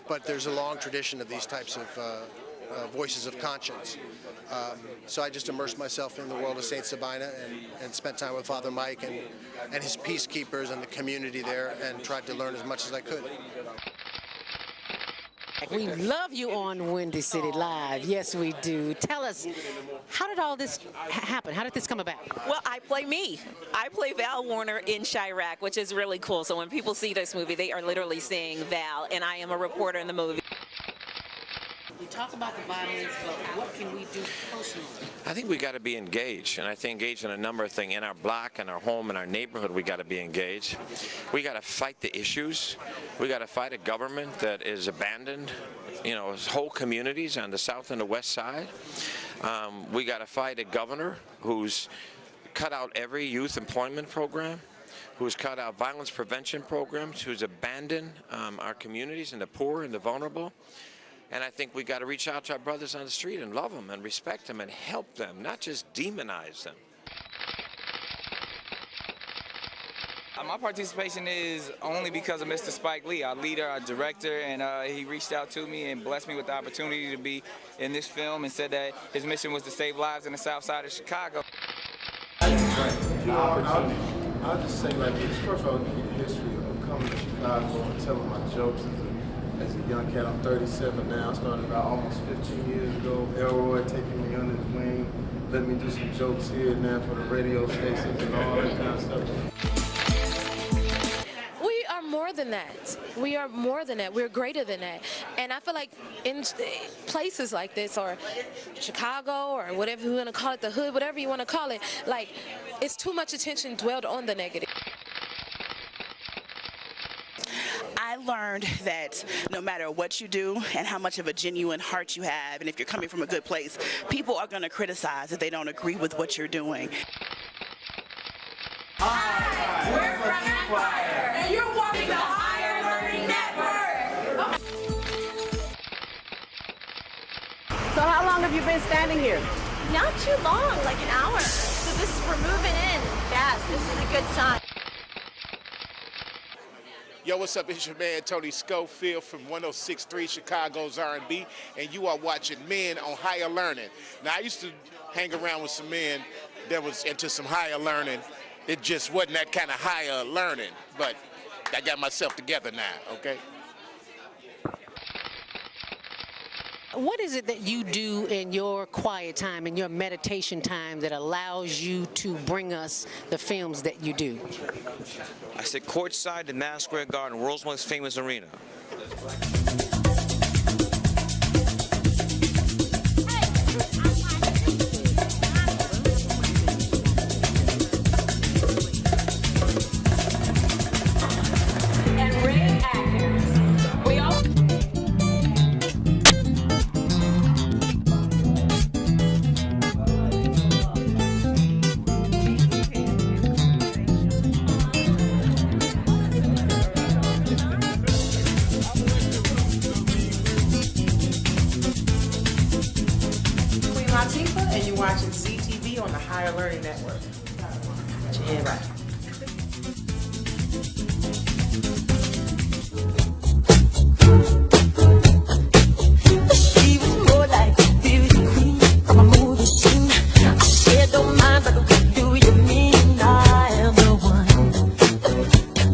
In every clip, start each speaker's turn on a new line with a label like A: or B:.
A: but there's a long tradition of these types of voices of conscience. So I just immersed myself in the world of St. Sabina and spent time with Father Mike and his peacekeepers and the community there, and tried to learn as much as I could.
B: We love you on Windy City Live. Yes, we do. Tell us, how did all this happen? How did this come about?
C: Well, I play me. I play Val Warner in Chirac, which is really cool. So when people see this movie, they are literally seeing Val, and I am a reporter in the movie.
B: We talk about the violence, but what can we do personally?
D: I think we got to be engaged, and I think engaged in a number of things. In our block, in our home, in our neighborhood, we got to be engaged. We got to fight the issues. We got to fight a government that is abandoned, you know, whole communities on the south and the west side. We got to fight a governor who's cut out every youth employment program, who's cut out violence prevention programs, who's abandoned our communities and the poor and the vulnerable. And I think we got to reach out to our brothers on the street and love them and respect them and help them, not just demonize them.
E: My participation is only because of Mr. Spike Lee, our leader, our director, and he reached out to me and blessed me with the opportunity to be in this film and said that his mission was to save lives in the south side of Chicago.
F: I'll just say like this. First of all, give you the history of coming to Chicago and telling my jokes as a young cat. I'm 37 now. I started about almost 15 years ago. Elroy taking me under his wing, let me do some jokes here and there for the radio stations and all that kind of stuff.
G: We are more than that. We are more than that. We're greater than that. And I feel like in places like this, or Chicago, or whatever you want to call it, the hood, whatever you want to call it, like, it's too much attention dwelled on the negative.
H: I learned that no matter what you do and how much of a genuine heart you have, and if you're coming from a good place, people are going to criticize if they don't agree with what you're doing.
I: Hi, we're from Empire, and you're watching the Higher Learning Network.
B: So how long have you been standing here?
J: Not too long, like an hour. So we're moving in fast. This is a good sign.
K: Yo, what's up? It's your man Tony Schofield from 106.3 Chicago's R&B, and you are watching Men on Higher Learning. Now, I used to hang around with some men that was into some higher learning. It just wasn't that kind of higher learning, but I got myself together now, okay?
B: What is it that you do in your quiet time, in your meditation time, that allows you to bring us the films that you do?
L: I sit courtside in Madison Square Garden, world's most famous arena.
M: And you're watching ZTV on the Higher Learning Network. Got your head right.
I: She was more like a beauty queen from a movie scene. I said, don't mind, but what do you mean? I am the one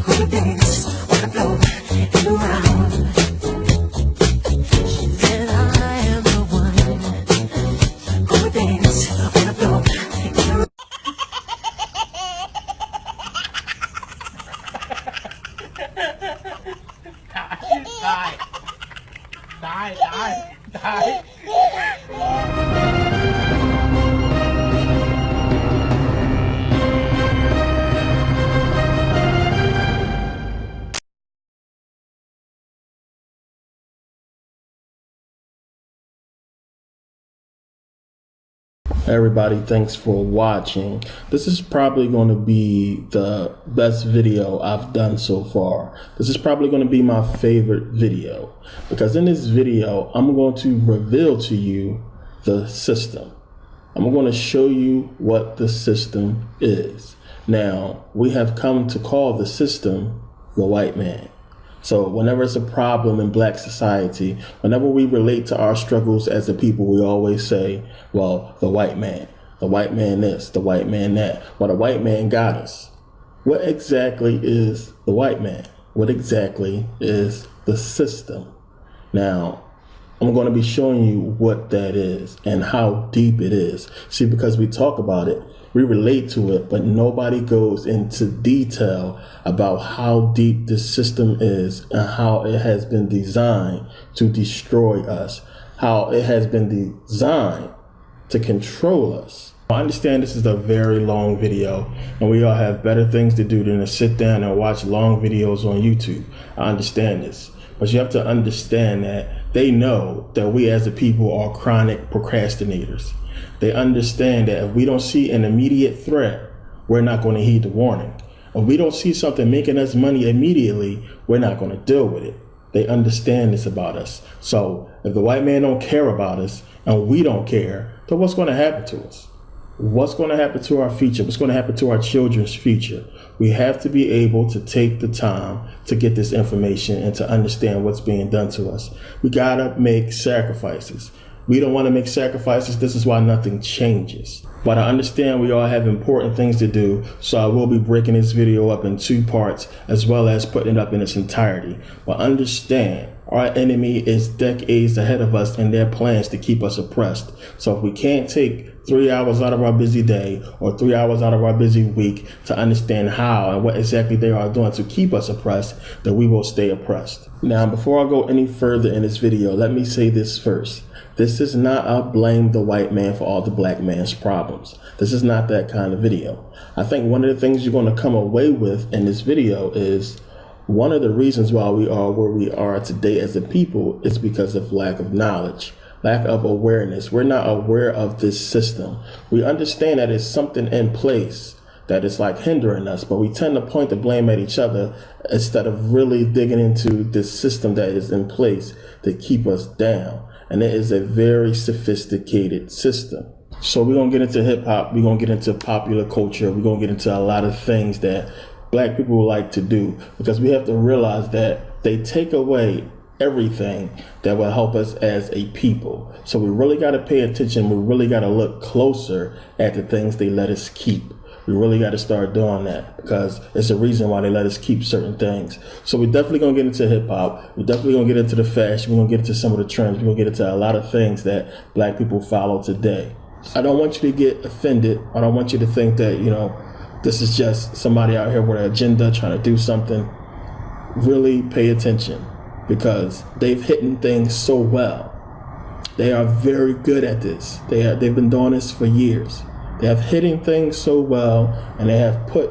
I: who dance on the floor and around. She said, I am the one who dance on the floor and around.
M: Die.
F: Everybody, thanks for watching. This is probably going to be the best video I've done so far. This is probably going to be my favorite video, because in this video, I'm going to reveal to you the system. I'm going to show you what the system is. Now, we have come to call the system the white man. So whenever it's a problem in black society, whenever we relate to our struggles as a people, we always say, well, the white man this, the white man that. Well, the white man got us. What exactly is the white man? What exactly is the system? Now, I'm going to be showing you what that is and how deep it is. See, because we talk about it, we relate to it, but nobody goes into detail about how deep this system is and how it has been designed to destroy us, how it has been designed to control us. I understand this is a very long video, and we all have better things to do than to sit down and watch long videos on YouTube. I understand this, but you have to understand that they know that we as a people are chronic procrastinators. They understand that if we don't see an immediate threat, we're not going to heed the warning. If we don't see something making us money immediately, we're not going to deal with it. They understand this about us. So if the white man don't care about us and we don't care, then what's going to happen to us? What's going to happen to our future? What's going to happen to our children's future? We have to be able to take the time to get this information and to understand what's being done to us. We got to make sacrifices. We don't want to make sacrifices. This is why nothing changes. But I understand we all have important things to do, so I will be breaking this video up in 2 parts as well as putting it up in its entirety. But understand, our enemy is decades ahead of us in their plans to keep us oppressed. So if we can't take 3 hours out of our busy day or 3 hours out of our busy week to understand how and what exactly they are doing to keep us oppressed, then we will stay oppressed. Now, before I go any further in this video, let me say this first. This is not a blame the white man for all the black man's problems. This is not that kind of video. I think one of the things you're going to come away with in this video is one of the reasons why we are where we are today as a people is because of lack of knowledge, lack of awareness. We're not aware of this system. We understand that it's something in place that is like hindering us, but we tend to point the blame at each other instead of really digging into this system that is in place to keep us down. And it is a very sophisticated system. So we're going to get into hip hop. We're going to get into popular culture. We're going to get into a lot of things that black people like to do, because we have to realize that they take away everything that will help us as a people. So we really got to pay attention. We really got to look closer at the things they let us keep. We really got to start doing that because it's a reason why they let us keep certain things. So we're definitely going to get into hip hop. We're definitely going to get into the fashion. We're going to get into some of the trends. We're going to get into a lot of things that black people follow today. I don't want you to get offended. I don't want you to think that, you know, this is just somebody out here with an agenda trying to do something. Really pay attention because they've hidden things so well. They are very good at this. They've been doing this for years. They have hidden things so well, and they have put,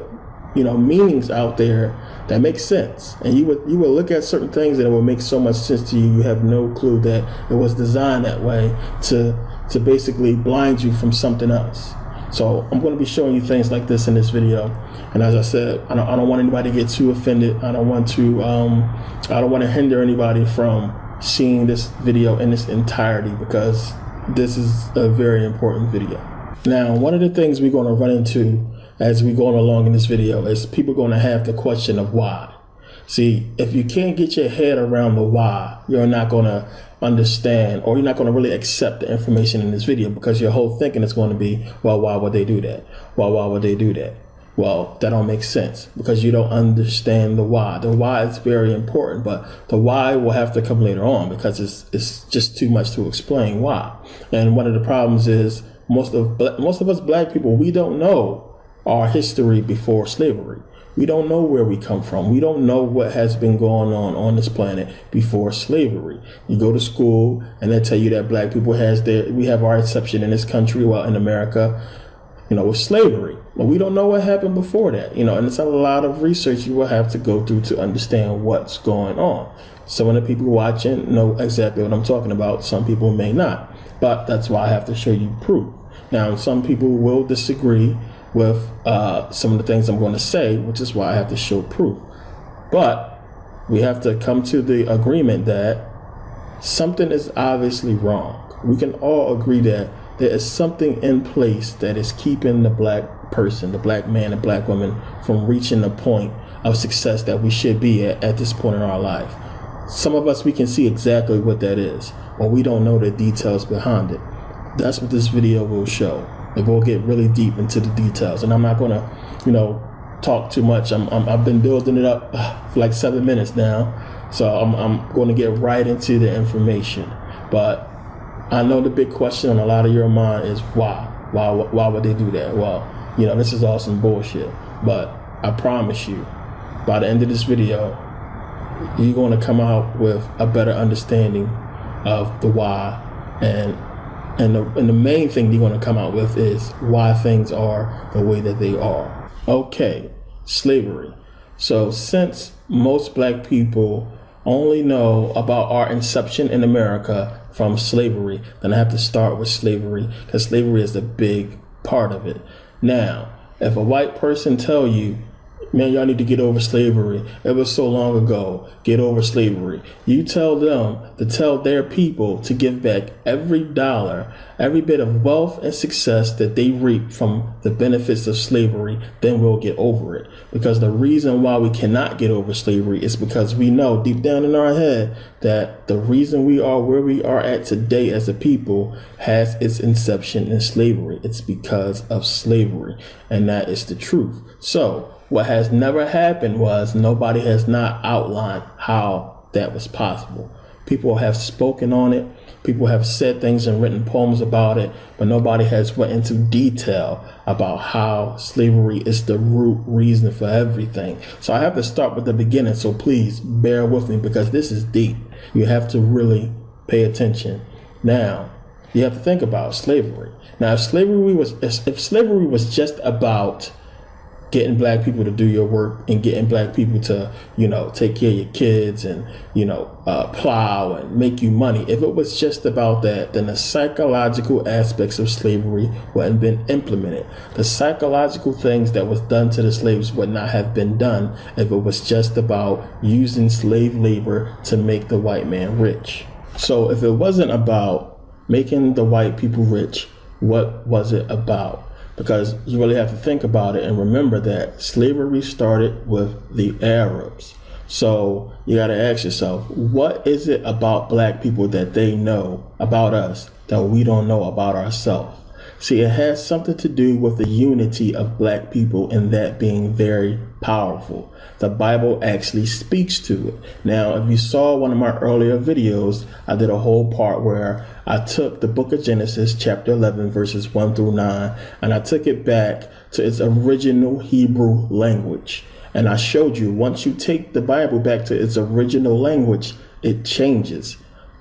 F: you know, meanings out there that make sense. And you would look at certain things and it will make so much sense to you. You have no clue that it was designed that way to basically blind you from something else. So I'm going to be showing you things like this in this video. And as I said, I don't want anybody to get too offended. I don't want to hinder anybody from seeing this video in its entirety because this is a very important video. Now, one of the things we're going to run into as we go along in this video is people going to have the question of why. See, if you can't get your head around the why, you're not going to understand, or you're not going to really accept the information in this video, because your whole thinking is going to be, well, why would they do that? Well, why would they do that? Well, that don't make sense because you don't understand the why. The why is very important, but the why will have to come later on because it's just too much to explain why. And one of the problems is most of us black people, we don't know our history before slavery. We don't know where we come from. We don't know what has been going on this planet before slavery. You go to school and they tell you that black people we have our exception in this country, well, in America, you know, with slavery. But we don't know what happened before that, you know, and it's a lot of research you will have to go through to understand what's going on. Some of the people watching know exactly what I'm talking about. Some people may not, but that's why I have to show you proof. Now, some people will disagree with some of the things I'm going to say, which is why I have to show proof. But we have to come to the agreement that something is obviously wrong. We can all agree that there is something in place that is keeping the black person, the black man and black woman from reaching the point of success that we should be at this point in our life. Some of us, we can see exactly what that is, but we don't know the details behind it. That's what this video will show. It will get really deep into the details, and I'm not going to, talk too much. I've been building it up for like 7 minutes now, so I'm going to get right into the information. But I know the big question on a lot of your mind is why? Why would they do that? Well, this is all some bullshit. But I promise you, by the end of this video, you're going to come out with a better understanding of the why, and the main thing you're going to come out with is why things are the way that they are. Okay, slavery. So since most black people only know about our inception in America from slavery, then I have to start with slavery, because slavery is a big part of it. Now, if a white person tell you, man, y'all need to get over slavery, it was so long ago, get over slavery, you tell them to tell their people to give back every dollar, every bit of wealth and success that they reap from the benefits of slavery, then we'll get over it. Because the reason why we cannot get over slavery is because we know deep down in our head that the reason we are where we are at today as a people has its inception in slavery. It's because of slavery, and that is the truth. So what has never happened was nobody has not outlined how that was possible. People have spoken on it. People have said things and written poems about it, but nobody has went into detail about how slavery is the root reason for everything. So I have to start with the beginning. So please bear with me, because this is deep. You have to really pay attention. Now, you have to think about slavery. Now, if slavery was just about getting black people to do your work and getting black people to, take care of your kids and, plow and make you money. If it was just about that, then the psychological aspects of slavery wouldn't have been implemented. The psychological things that was done to the slaves would not have been done if it was just about using slave labor to make the white man rich. So if it wasn't about making the white people rich, what was it about? Because you really have to think about it and remember that slavery started with the Arabs. So you got to ask yourself, what is it about black people that they know about us that we don't know about ourselves? See, it has something to do with the unity of black people, and that being very powerful. The Bible actually speaks to it. Now, if you saw one of my earlier videos, I did a whole part where I took the book of Genesis, chapter 11, verses 1 through 9, and I took it back to its original Hebrew language. And I showed you, once you take the Bible back to its original language, it changes.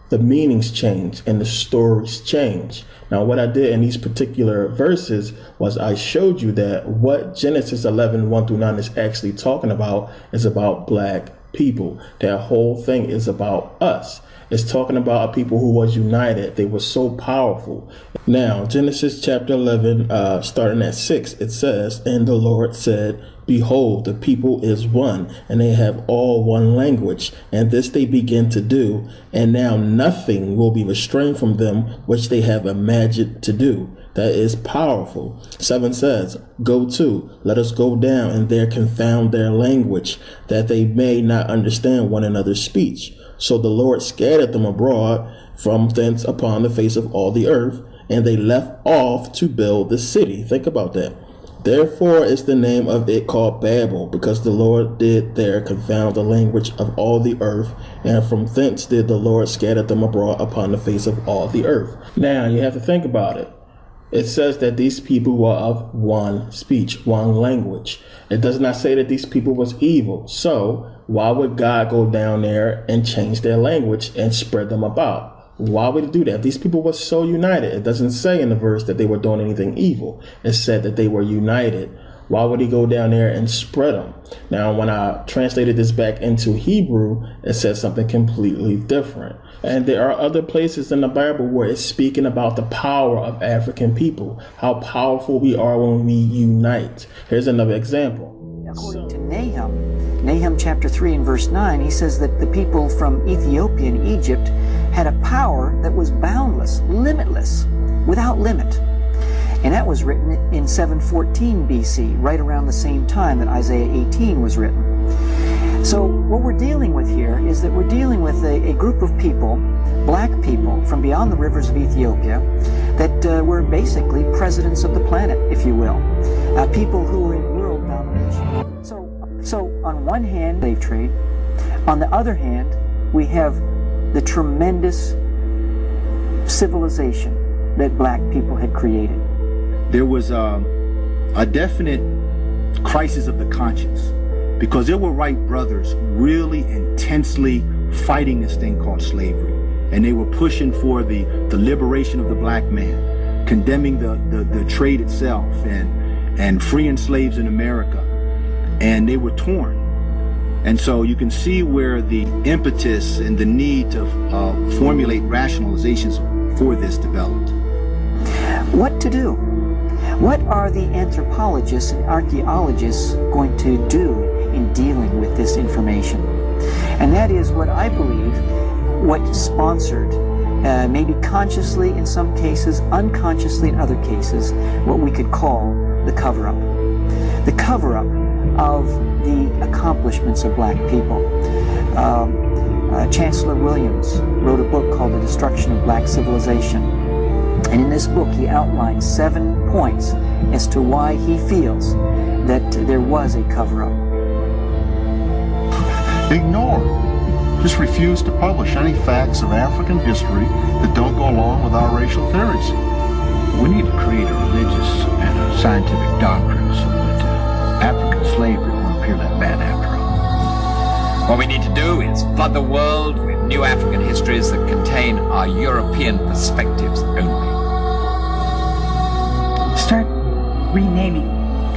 F: The meanings change and the stories change. Now, what I did in these particular verses was I showed you that what Genesis 11, 1 through 9 is actually talking about is about black people. That whole thing is about us. It's talking about a people who was united. They were so powerful. Now, Genesis chapter 11, starting at 6, it says, "And the Lord said, Behold, the people is one, and they have all one language, and this they begin to do, and now nothing will be restrained from them which they have imagined to do." That is powerful. 7 says, "Go to, let us go down, and there confound their language, that they may not understand one another's speech. So the Lord scattered them abroad from thence upon the face of all the earth, and they left off to build the city." Think about that. "Therefore is the name of it called Babel, because the Lord did there confound the language of all the earth, and from thence did the Lord scatter them abroad upon the face of all the earth." Now you have to think about it. It says that these people were of one speech, one language. It does not say that these people was evil. So why would God go down there and change their language and spread them about? Why would he do that? If these people were so united, it doesn't say in the verse that they were doing anything evil. It said that they were united. Why would he go down there and spread them? Now, when I translated this back into Hebrew, it says something completely different. And there are other places in the Bible where it's speaking about the power of African people, how powerful we are when we unite. Here's another example.
N: According to Nahum chapter 3 and verse 9, he says that the people from Ethiopia and Egypt had a power that was boundless, limitless. without limit. And that was written in 714 BC, right around the same time that Isaiah 18 was written. So what we're dealing with here is that we're dealing with a group of people, black people from beyond the rivers of Ethiopia, that were basically presidents of the planet, if you will. People who were in world domination. So on one hand, slave trade. On the other hand, we have the tremendous civilization that black people had created.
O: There was a definite crisis of the conscience, because there were white brothers really intensely fighting this thing called slavery, and they were pushing for the liberation of the black man, condemning the trade itself, and freeing slaves in America, and they were torn. And so you can see where the impetus and the need to formulate rationalizations for this developed.
N: What to do? What are the anthropologists and archaeologists going to do in dealing with this information? And that is what I believe, what sponsored, maybe consciously in some cases, unconsciously in other cases, what we could call the cover-up. The cover-up of the accomplishments of black people. Chancellor Williams wrote a book called The Destruction of Black Civilization. And in this book, he outlines 7 points as to why he feels that there was a cover-up.
P: Ignore. Just refuse to publish any facts of African history that don't go along with our racial theories.
Q: We need to create a religious and a scientific doctrine so that African slavery won't appear that bad after all.
R: What we need to do is flood the world with new African histories that contain our European perspectives only.
S: Start renaming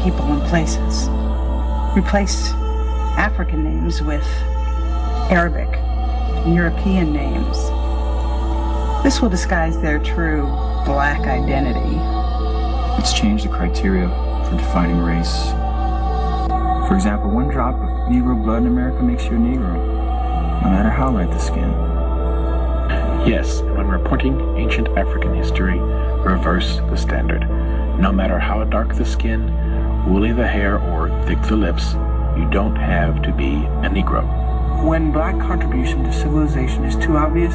S: people and places. Replace African names with Arabic and European names. This will disguise their true black identity.
Q: Let's change the criteria for defining race. For example, 1 drop of Negro blood in America makes you a Negro, no matter how light the skin.
T: Yes, and when reporting ancient African history, reverse the standard. No matter how dark the skin, woolly the hair, or thick the lips, you don't have to be a Negro.
S: When black contribution to civilization is too obvious,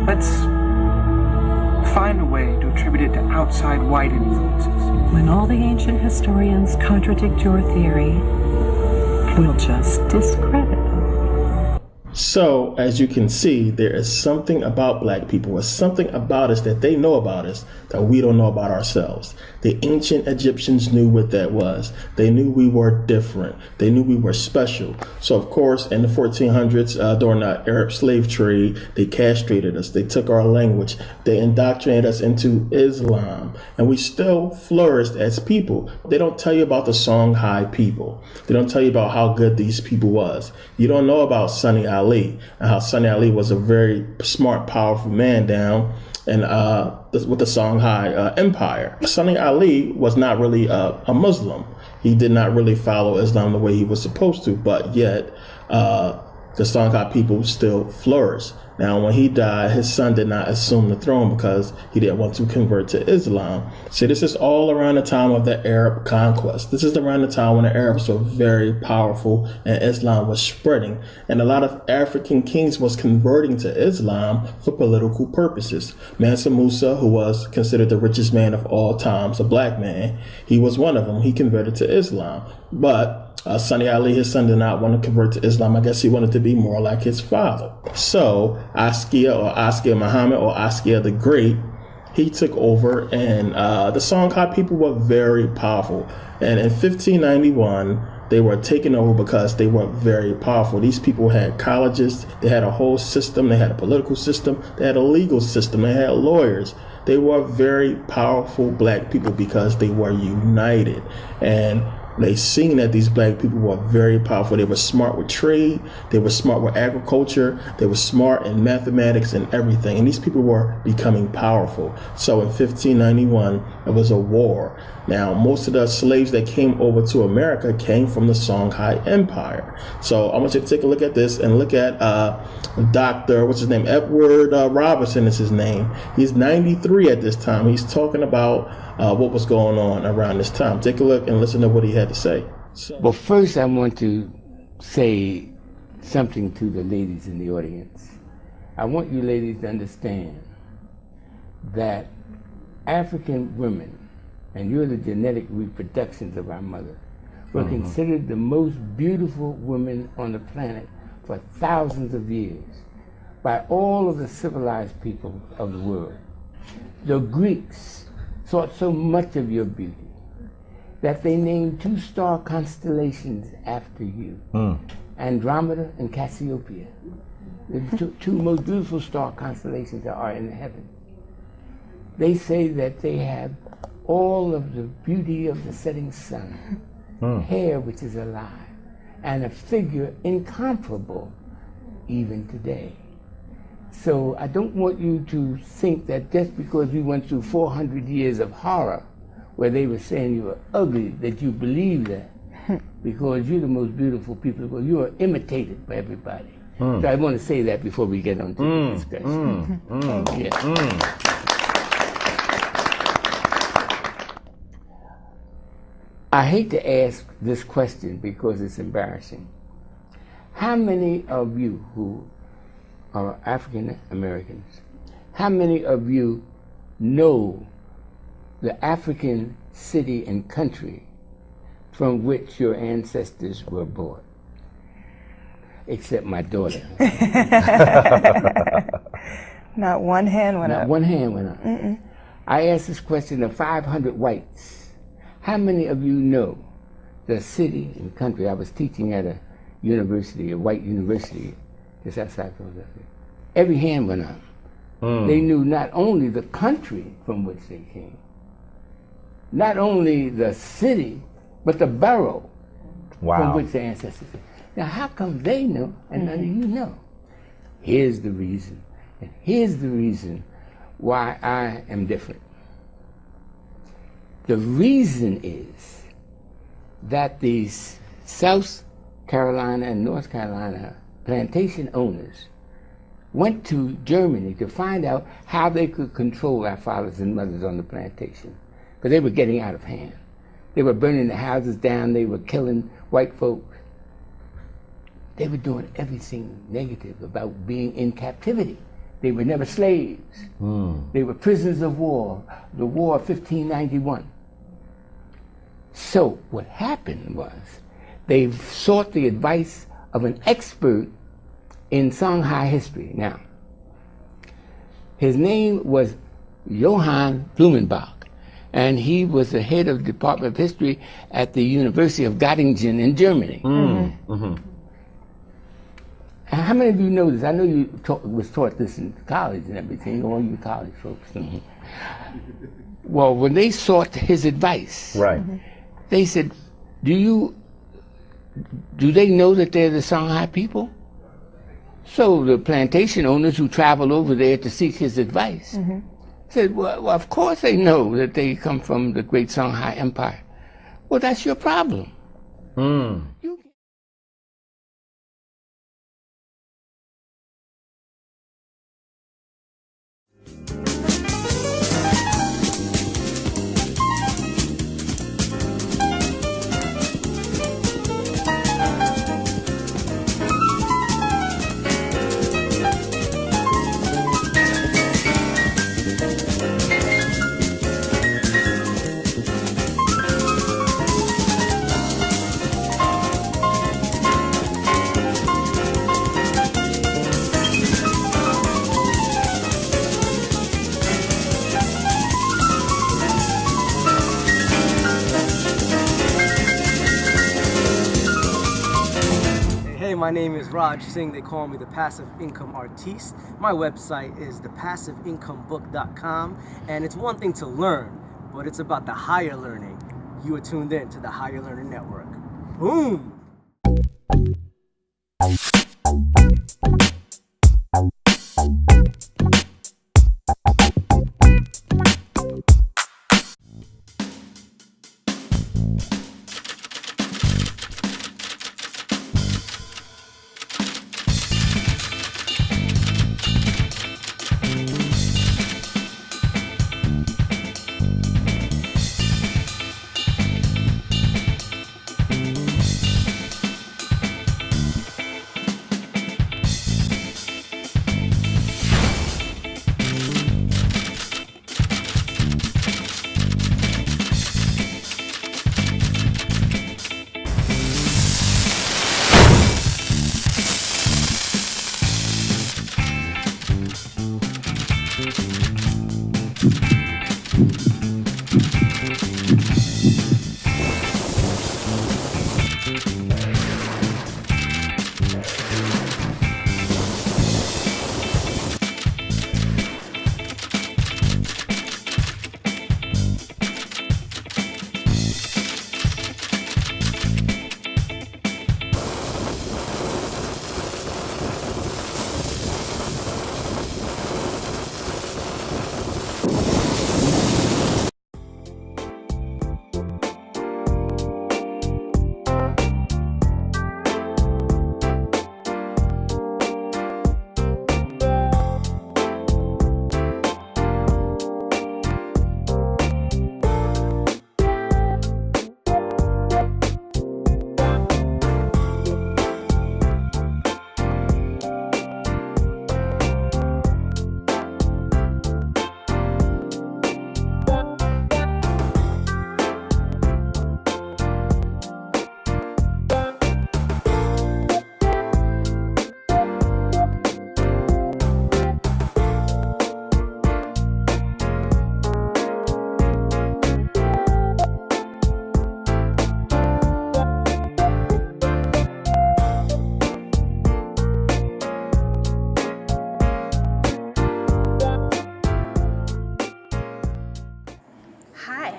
S: let's find a way to attribute it to outside white influences.
U: When all the ancient historians contradict your theory, we'll just discredit them.
F: So, as you can see, there is something about black people, there's something about us that they know about us that we don't know about ourselves. The ancient Egyptians knew what that was. They knew we were different. They knew we were special. So, of course, in the 1400s, during the Arab slave trade, they castrated us. They took our language. They indoctrinated us into Islam. And we still flourished as people. They don't tell you about the Songhai people. They don't tell you about how good these people was. You don't know about Sunni Ali and how Sunni Ali was a very smart, powerful man down and with the Songhai Empire. Sunni Ali was not really a Muslim. He did not really follow Islam the way he was supposed to, but yet the Songhai people still flourished. Now, when he died, his son did not assume the throne because he didn't want to convert to Islam. So this is all around the time of the Arab conquest. This is around the time when the Arabs were very powerful and Islam was spreading. And a lot of African kings was converting to Islam for political purposes. Mansa Musa, who was considered the richest man of all times, a black man, he was one of them. He converted to Islam. But Sunni Ali, his son, did not want to convert to Islam. I guess he wanted to be more like his father. So Askia Muhammad, or Askia the Great, he took over, and the Songhai people were very powerful. And in 1591, they were taken over because they were very powerful. These people had colleges, they had a whole system, they had a political system, they had a legal system, they had lawyers. They were very powerful black people because they were united. And They seen that these black people were very powerful. They were smart with trade. They were smart with agriculture. They were smart in mathematics and everything. And these people were becoming powerful. So in 1591, it was a war. Now, most of the slaves that came over to America came from the Songhai Empire. So I want you to take a look at this and look at Dr. what's his name? Edward Robertson is his name. He's 93 at this time. He's talking about what was going on around this time. Take a look and listen to what he had to say.
A: Well, first I want to say something to the ladies in the audience. I want you ladies to understand that African women, and you're the genetic reproductions of our mother, were considered the most beautiful women on the planet for thousands of years by all of the civilized people of the world. The Greeks thought so much of your beauty that they named 2 star constellations after you, Andromeda and Cassiopeia, the two most beautiful star constellations that are in heaven. They say that they have all of the beauty of the setting sun, hair which is alive, and a figure incomparable even today. So I don't want you to think that just because we went through 400 years of horror where they were saying you were ugly, that you believe that because you're the most beautiful people. Well, you are imitated by everybody. So I want to say that before we get on to the discussion. I hate to ask this question because it's embarrassing. How many of you who are African Americans, how many of you know the African city and country from which your ancestors were born? Except my daughter.
V: Not one hand went up.
A: Not one hand went up. I asked this question of 500 whites. How many of you know the city and country? I was teaching at a university, a white university, just outside Philadelphia. Every hand went up. They knew not only the country from which they came, not only the city, but the borough from which their ancestors came. Now, how come they know and none of you know? Here's the reason, and here's the reason why I am different. The reason is that these South Carolina and North Carolina plantation owners went to Germany to find out how they could control our fathers and mothers on the plantation, because they were getting out of hand. They were burning the houses down, they were killing white folks. They were doing everything negative about being in captivity. They were never slaves. They were prisoners of war, the War of 1591. So what happened was they sought the advice of an expert in Songhai history. Now, his name was Johann Blumenbach, and he was the head of the Department of History at the University of Göttingen in Germany. How many of you know this? I know you was taught this in college and everything, all you college folks. Well, when they sought his advice, they said, do they know that they're the Songhai people? So the plantation owners who traveled over there to seek his advice said, well, of course they know that they come from the great Songhai Empire. Well, that's your problem.
W: My name is Raj Singh. They call me the Passive Income Artiste. My website is thepassiveincomebook.com, and it's one thing to learn, but it's about the higher learning. You are tuned in to the Higher Learning Network. Boom!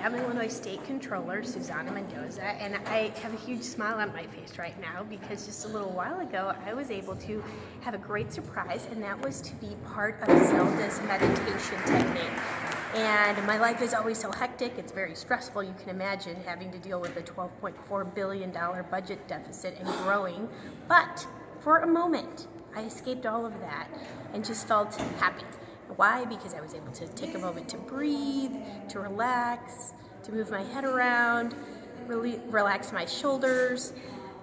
C: I'm Illinois State Controller Susana Mendoza, and I have a huge smile on my face right now because just a little while ago I was able to have a great surprise, and that was to be part of Zelda's meditation technique. And my life is always so hectic, it's very stressful. You can imagine having to deal with a $12.4 billion budget deficit and growing. But for a moment, I escaped all of that and just felt happy. Why? Because I was able to take a moment to breathe, to relax, to move my head around, really relax my shoulders.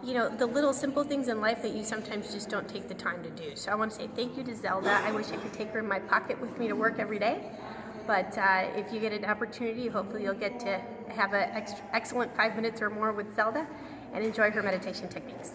C: You know, the little simple things in life that you sometimes just don't take the time to do. So I want to say thank you to Zelda. I wish I could take her in my pocket with me to work every day. But if you get an opportunity, hopefully you'll get to have an excellent 5 minutes or more with Zelda and enjoy her meditation techniques.